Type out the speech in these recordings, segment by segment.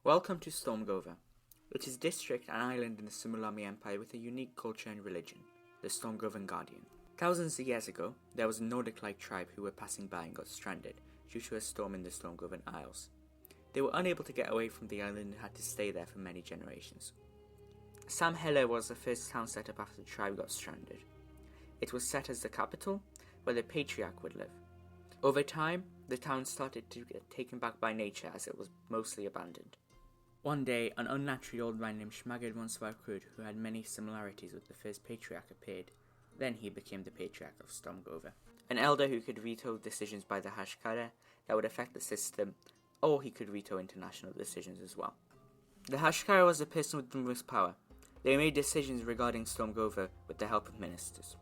Welcome to Stormgova. It is a district and island in the Simulami Empire with a unique culture and religion, the Stormgovan Guardian. Thousands of years ago, there was a Nordic-like tribe who were passing by and got stranded due to a storm in the Stormgovan Isles. They were unable to get away from the island and had to stay there for many generations. Samhele was the first town set up after the tribe got stranded. It was set as the capital, where the patriarch would live. Over time, the town started to get taken back by nature as it was mostly abandoned. One day, an unnatural old man named Schmaker who had many similarities with the first patriarch appeared. Then he became the patriarch of Stormgova, an elder who could veto decisions by the Hashkara that would affect the system, or he could veto international decisions as well. The Hashkara was the person with the most power. They made decisions regarding Stormgova with the help of ministers.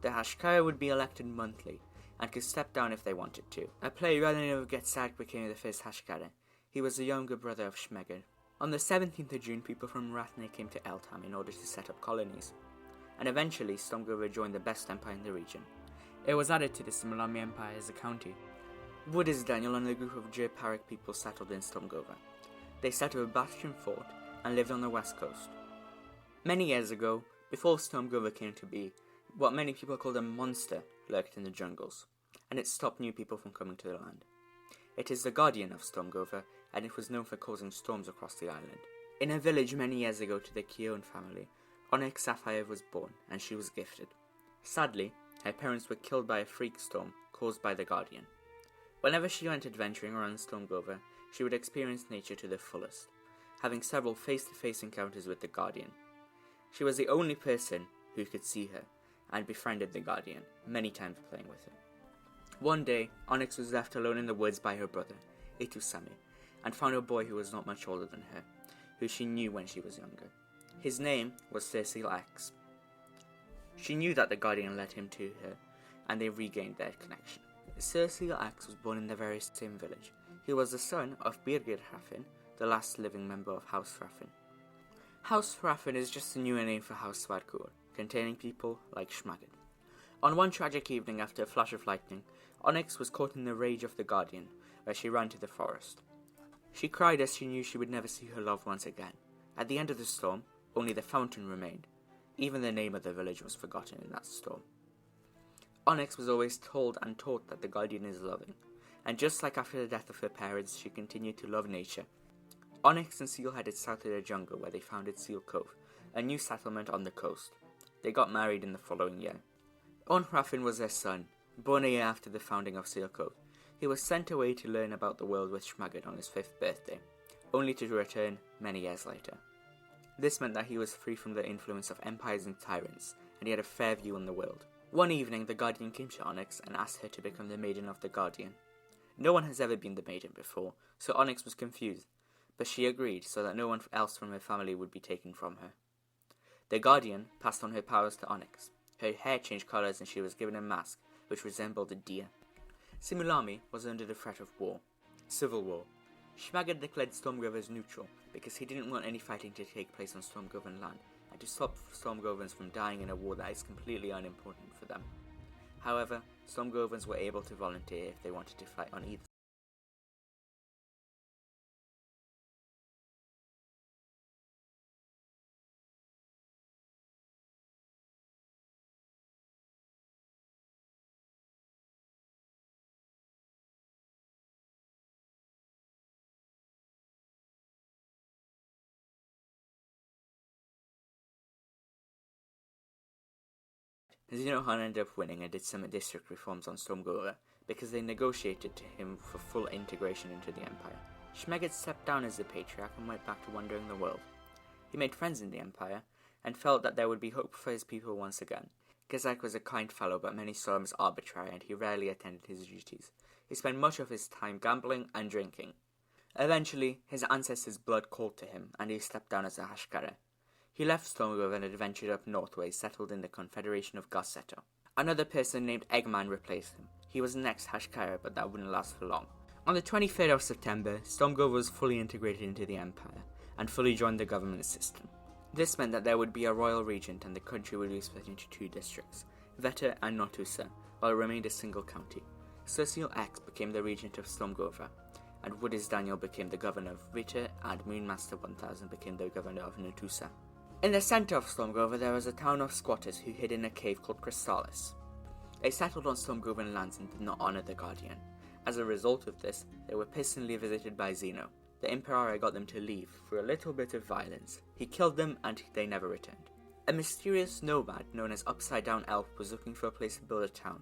The Hashkara would be elected monthly, and could step down if they wanted to. A player rather than get sacked became the first Hashkara. He was the younger brother of Schmaker. On the 17th of June, people from Rathne came to Eltham in order to set up colonies, and eventually Stormgova joined the best empire in the region. It was added to the Simulami Empire as a county. Woodisdaniel and a group of Jurparic people settled in Stormgova. They set up a bastion fort and lived on the west coast. Many years ago, before Stormgova came to be, what many people called a monster lurked in the jungles, and it stopped new people from coming to the land. It is the guardian of Stormgova, and it was known for causing storms across the island. In a village many years ago to the Kion family, Onixsaphire was born, and she was gifted. Sadly, her parents were killed by a freak storm caused by the guardian. Whenever she went adventuring around Stormgova, she would experience nature to the fullest, having several face-to-face encounters with the guardian. She was the only person who could see her, and befriended the guardian, many times playing with her. One day, Onyx was left alone in the woods by her brother, Tatsumi, and found a boy who was not much older than her, who she knew when she was younger. His name was SirsealX. She knew that the guardian led him to her, and they regained their connection. SirsealX was born in the very same village. He was the son of Birgir Hrafn, the last living member of House Hrafn. House Hrafn is just a newer name for House Svarkur, containing people like Schmaker. On one tragic evening after a flash of lightning, Onyx was caught in the rage of the Guardian, where she ran to the forest. She cried as she knew she would never see her loved ones again. At the end of the storm, only the fountain remained. Even the name of the village was forgotten in that storm. Onyx was always told and taught that the Guardian is loving, and just like after the death of her parents, she continued to love nature. Onyx and Seal headed south to the jungle where they founded Seal Cove, a new settlement on the coast. They got married in the following year. Onhrafin was their son, born a year after the founding of Seal Cove. He was sent away to learn about the world with Schmaker on his 5th birthday, only to return many years later. This meant that he was free from the influence of empires and tyrants, and he had a fair view on the world. One evening, the Guardian came to Onyx and asked her to become the Maiden of the Guardian. No one has ever been the Maiden before, so Onyx was confused, but she agreed so that no one else from her family would be taken from her. The Guardian passed on her powers to Onyx. Her hair changed colours and she was given a mask, which resembled a deer. Simulami was under the threat of war. Civil war. Schmaker declared Stormgova as neutral, because he didn't want any fighting to take place on Stormgovan land, and to stop Stormgovans from dying in a war that is completely unimportant for them. However, Stormgovans were able to volunteer if they wanted to fight on either. Xenohan ended up winning and did some district reforms on Stormgova because they negotiated to him for full integration into the Empire. Schmaker stepped down as the Patriarch and went back to wandering the world. He made friends in the Empire and felt that there would be hope for his people once again. Gezak was a kind fellow, but many saw him as arbitrary and he rarely attended his duties. He spent much of his time gambling and drinking. Eventually, his ancestors' blood called to him and he stepped down as a Hashkara. He left Stormgova and adventured up north where he settled in the Confederation of Garceto. Another person named Eggman replaced him. He was the next Hashkara, but that wouldn't last for long. On the 23rd of September, Stormgova was fully integrated into the Empire, and fully joined the government system. This meant that there would be a royal regent and the country would be split into 2 districts, Veta and Notusa, while it remained a single county. SirsealX became the regent of Stormgova, and Woodisdaniel became the governor of Vita, and Moonmaster 1000 became the governor of Natusa. In the centre of Stormgova there was a town of squatters who hid in a cave called Crystallis. They settled on Stormgovan lands and did not honour the Guardian. As a result of this, they were personally visited by Zeno. The Emperor got them to leave for a little bit of violence. He killed them and they never returned. A mysterious nomad known as Upsidedownelf was looking for a place to build a town.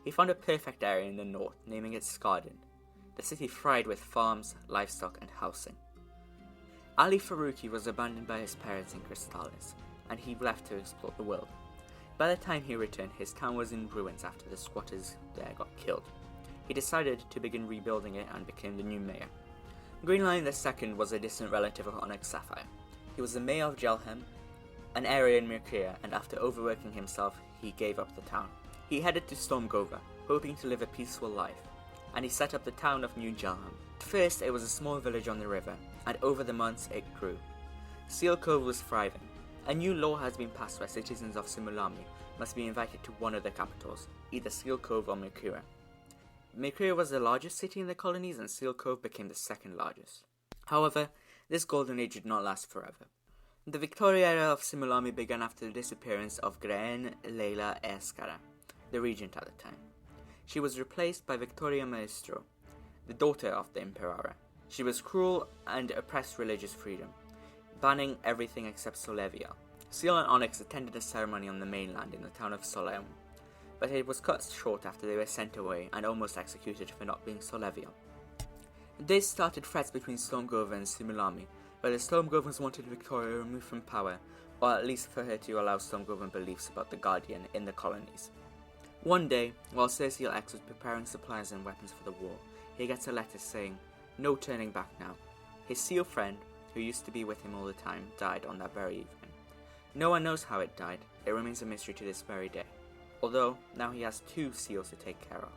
He found a perfect area in the north, naming it Skardin. The city thrived with farms, livestock and housing. Ali Faruqi was abandoned by his parents in Crystallis, and he left to explore the world. By the time he returned, his town was in ruins after the squatters there got killed. He decided to begin rebuilding it and became the new mayor. Green Lion II was a distant relative of Onixsaphire. He was the mayor of Jelhem, an area in Mercuria, and after overworking himself, he gave up the town. He headed to Stormgova, hoping to live a peaceful life, and he set up the town of New Jelhem. At first, it was a small village on the river, and over the months it grew. Seal Cove was thriving. A new law has been passed where citizens of Simulami must be invited to one of the capitals, either Seal Cove or Mercuria. Mercuria was the largest city in the colonies, and Seal Cove became the second largest. However, this golden age did not last forever. The Victoria era of Simulami began after the disappearance of Graen Leila Escara, the regent at the time. She was replaced by Victoria Maestro, the daughter of the Emperor. She was cruel and oppressed religious freedom, banning everything except Solevia. Seal and Onyx attended a ceremony on the mainland in the town of Soleum, but it was cut short after they were sent away and almost executed for not being Solevia. This started threats between Stormgova and Simulami, where the Stormgovans wanted Victoria removed from power, or at least for her to allow Stormgovan beliefs about the Guardian in the colonies. One day, while SirsealX was preparing supplies and weapons for the war, he gets a letter saying, "No turning back now." His seal friend, who used to be with him all the time, died on that very evening. No one knows how it died. It remains a mystery to this very day, although now he has 2 seals to take care of.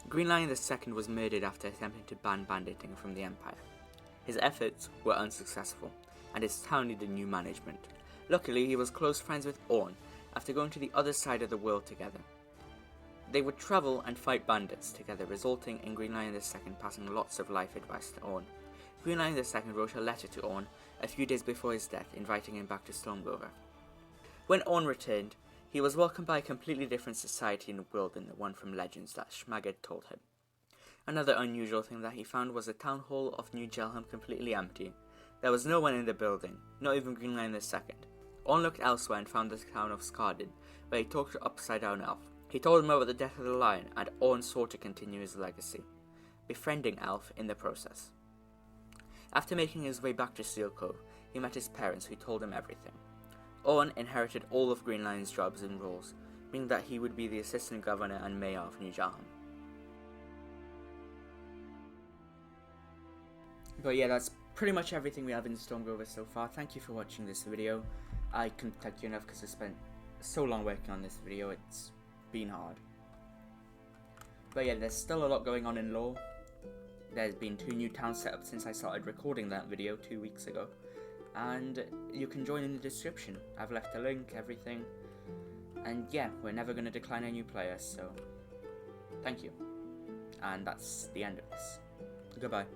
Green Lion II was murdered after attempting to ban banditing from the Empire. His efforts were unsuccessful, and his town needed new management. Luckily, he was close friends with Orn after going to the other side of the world together. They would travel and fight bandits together, resulting in Green Lion II passing lots of life advice to Orn. Green Lion II wrote a letter to Orn a few days before his death, inviting him back to Stormgova. When Orn returned, he was welcomed by a completely different society in the world than the one from legends that Schmaker told him. Another unusual thing that he found was the town hall of New Jelhem completely empty. There was no one in the building, not even Green Lion II. Orn looked elsewhere and found the town of Skardin, where he talked to Upsidedownelf. He told him about the death of the lion, and Orn sought to continue his legacy, befriending Elf in the process. After making his way back to Seal Cove, he met his parents, who told him everything. Orn inherited all of Green Lion's jobs and roles, meaning that he would be the assistant governor and mayor of New Jelhem. But yeah, that's pretty much everything we have in Stormgova so far. Thank you for watching this video. I couldn't thank you enough because I spent so long working on this video. It's been hard. But yeah, there's still a lot going on in lore. There's been 2 new towns set up since I started recording that video 2 weeks ago. And you can join in the description. I've left a link, everything. And yeah, we're never going to decline a new player, so thank you. And that's the end of this. Goodbye.